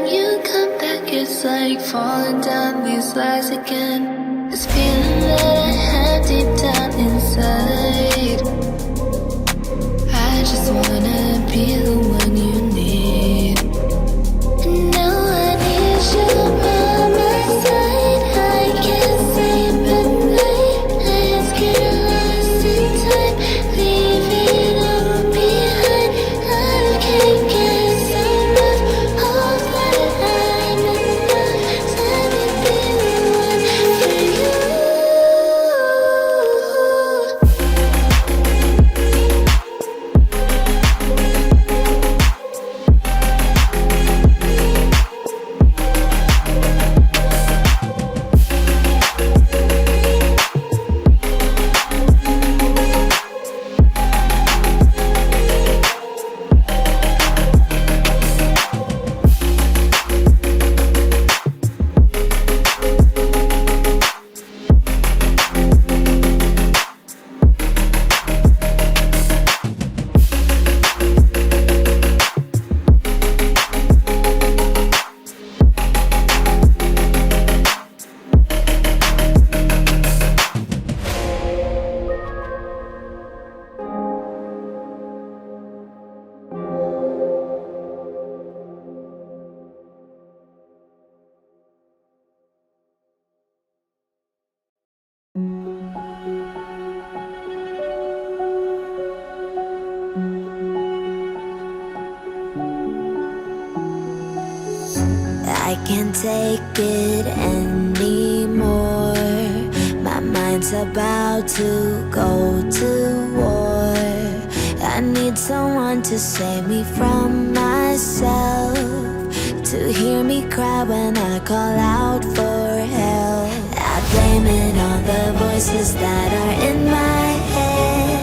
when you come back, it's like falling down these lies again. This feeling that I have deep down inside. I just wanna be the one you need. And now I need you by my side. I can't sleep at night. Let's get lost in time. Leave it all behind. I can't get enough of what I'm enough. Let me be the one for you. I can't take it anymore. My mind's about to go to war. I need someone to save me from myself, to hear me cry when I call out for help. I blame it on the voices that are in my head,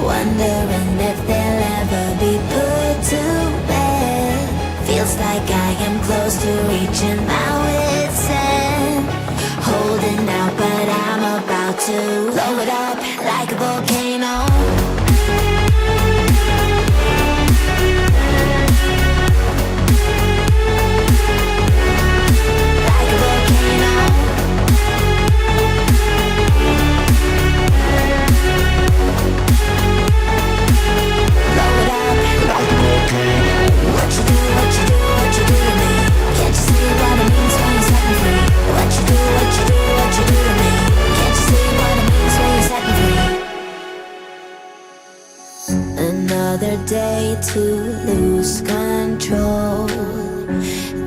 wondering if they'll ever be put to bed. Feels like I am close to reaching my wit's end, holding out but I'm about to blow it up like a volcano. Like a volcano. Blow it up like a volcano. What you do, what you do, what you do to me? Can't you see what it means when you set me free? What you do, what you do, what you do to me? Can't you see what it means when you set me free? Another day to lose control.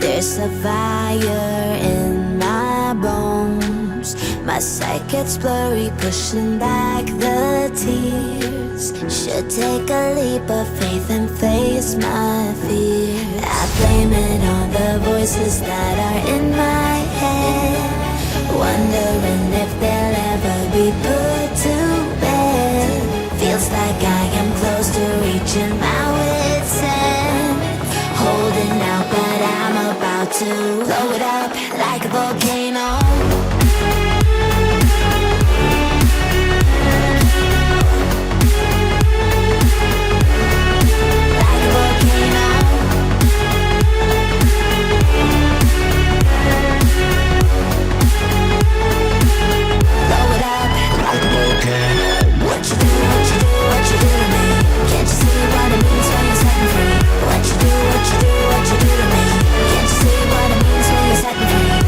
There's a fire in my bones. My sight gets blurry, pushing back the tears. Should take a leap of faith and face my fear. I blame it on the voices that are in my head, wondering if they'll ever be put to bed. Feels like I am close to reaching my wit's end, holding out but I'm about to blow it up like a volcano. Like a volcano. Blow it up like a volcano. What you do, what you do, what you do to me? Can't you see what it means when you set me free? What you do, what you do, what you do to me? Can't you see what it means when you set me free?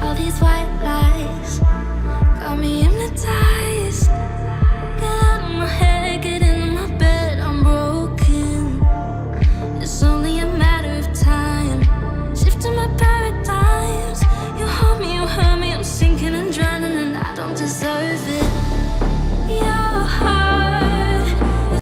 All these white